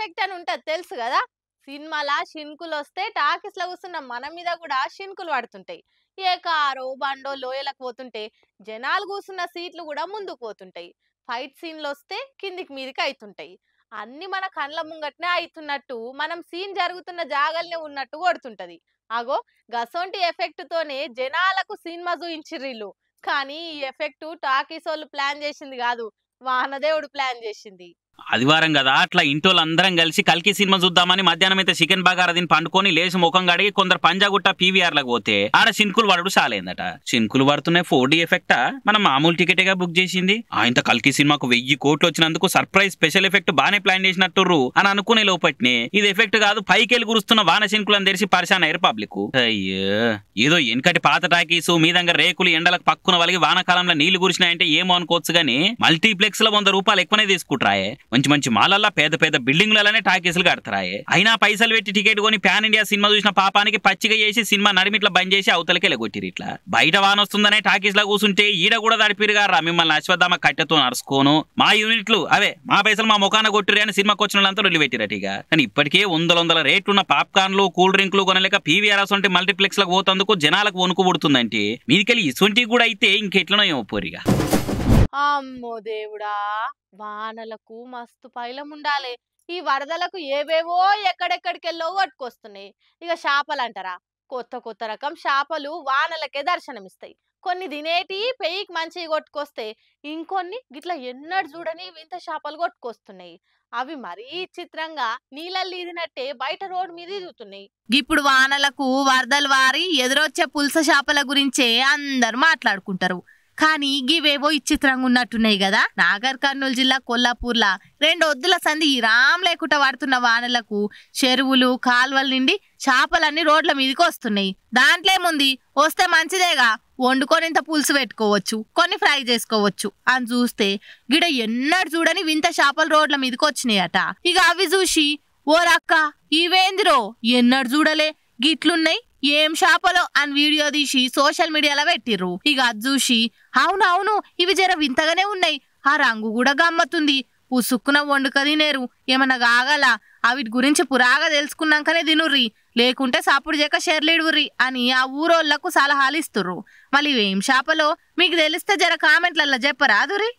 Effect అని ఉంటది తెలుసు కదా. సినిమాలా షిన్కులు వస్తే టాకీస్ లో కూర్చున్న మన మీద కూడా షిన్కులు పడుతుంటాయి. ఏ కారో బండో లోయలకు పోతుంటే జనాలు కూర్చున్న సీట్లు కూడా ముందుకు పోతుంటాయి. ఫైట్ సీన్లు వస్తే కిందికి మీదికి అవుతుంటాయి. అన్ని మన కండ్ల ముంగట్నే అవుతున్నట్టు మనం సీన్ జరుగుతున్న జాగల్నే ఉన్నట్టు కొడుతుంటది. అగో గసొంటి ఎఫెక్ట్ తోనే జనాలకు సినిమా చూయించిర్రు. కానీ ఈ ఎఫెక్ట్ టాకీసోళ్ళు ప్లాన్ చేసింది కాదు, వానదేవుడు ప్లాన్ చేసింది. ఆదివారం కదా అట్లా ఇంటోళ్ళందరం కలిసి కల్కి సినిమా చూద్దామని మధ్యాహ్నం అయితే చికెన్ బగారా తిని పండుకొని లేచి ముఖం కడిగి కొందరు పంజాగుట్ట పీవీఆర్ లకు పోతే ఆడ షిన్కులు పడడు చాలైందట. షిన్కులు పడుతున్నాయి 4D ఎఫెక్టా, మనం మామూలు టికెటేగా బుక్ చేసింది. ఆయనతో కల్కి సినిమాకు 1000 కోట్లు వచ్చినందుకు సర్ప్రైజ్ స్పెషల్ ఎఫెక్ట్ బానే ప్లాన్ చేసినట్టుర్రు అని అనుకునే లోపట్నే ఇది ఎఫెక్ట్ కాదు పైకెళ్ళి కురుస్తున్న వాన షిన్కులు అని తెలిసి పరిశాన్ అయ్యారు పబ్లిక్. అయ్యో ఏదో వెనకటి పాత టాకీసు మీ దగ్గర రేకులు ఎండలకు పక్కున వాళ్ళకి వానాకాలంలో నీళ్లు కురిసినాయంటే ఏమో అనుకోవచ్చు గానీ మల్టీప్లెక్స్ లో 100 రూపాయలు ఎక్కువనే తీసుకుంటారాయే. మంచి మంచి మాలల్లా పెద్ద పెద్ద బిల్డింగ్లనే టాకీసులు కడతారాయే. అయినా పైసలు పెట్టి టికెట్ కొని పాన్ ఇండియా సినిమా చూసిన పాపానికి పచ్చిగా చేసి సినిమా నడిమిట్లా బంద్ చేసి అవతలకి వెళ్ళగొట్టిరు. ఇట్లా బయట వాన వస్తుందనే టాకీస్ లా కూర్చుంటే ఈడ కూడా తడిపిరుగారా మిమ్మల్ని అశ్వత్థామ కట్టెతో నడుచుకోను మా యూనిట్లు అవే మా పైసలు మా ముఖాన కొట్టిరు అని సినిమాకి వచ్చిన వాళ్ళంతా వదిలిపెట్టిరటిగా. కానీ ఇప్పటికే వందల రేట్లున్న పాప్కార్న్లు కూల్ డ్రింక్లు కొనలేక పీవీఆర్ఎస్ వంటి మల్టీప్లెక్స్ లకు పోతందుకు జనాలకు వణుకు పుడుతుందంటే మీదికెళ్ళి ఇసుంటికి కూడా అయితే ఇంకెట్లనో ఏమో పోరిగా. అమ్మో దేవుడా, వానలకు మస్తు పైలం ఉండాలి. ఈ వరదలకు ఏవేవో ఎక్కడెక్కడికెళ్ళో కొట్టుకొస్తున్నాయి. ఇక చేపలు అంటారా, కొత్త కొత్త రకం చేపలు వానలకే దర్శనమిస్తాయి. కొన్ని తినేటి పెయికి మంచిగా కొట్టుకొస్తే ఇంకొన్ని గిట్లా ఎన్నడు చూడని వింత చేపలు కొట్టుకొస్తున్నాయి. అవి మరీ చిత్రంగా నీళ్ళల్లో ఈదినట్టే బయట రోడ్డు మీద ఈదుతున్నాయి. ఇప్పుడు వానలకు వరదలు వారి ఎదురొచ్చే పులస చేపల గురించే అందరు మాట్లాడుకుంటారు. కానీ గివేవో ఇచ్చిత్రంగా ఉన్నట్టున్నాయి కదా. నాగర్ కర్నూలు జిల్లా కొల్లాపూర్లా 2 ఒద్దుల సంధి రామ్ లేకుండా పడుతున్న వానలకు చెరువులు కాల్వల నిండి చేపలన్నీ రోడ్ల మీదకి వస్తున్నాయి. దాంట్లో ఏముంది, వస్తే మంచిదేగా, వండుకొని ఇంత పులుసు పెట్టుకోవచ్చు, కొన్ని ఫ్రై చేసుకోవచ్చు అని చూస్తే గిడ ఎన్నడు చూడని వింత చేపలు రోడ్ల మీదకి వచ్చినాయట. ఇక అవి చూసి ఓరక్క ఇవేందిరో ఎన్నడు చూడలే గిట్లున్నాయి ఏం చేపలో అని వీడియో తీసి సోషల్ మీడియాలో పెట్టిర్రు. ఇక అది చూసి అవునవును ఇవి జర వింతగానే ఉన్నాయి, ఆ రంగు కూడా గమ్మతుంది, పుసుక్కున వండుక తినేరు, ఏమన్నా కాగల అవిటి గురించి పురాగా తెలుసుకున్నాకనే తినుర్రి, లేకుంటే సప్పుడు చేక షెర్లిడుర్రి అని ఆ ఊరోళ్లకు సలహాలు ఇస్తుర్రు. మళ్ళీ ఇవేం చేపలో మీకు తెలిస్తే జర కామెంట్లలో చెప్పరాదురి.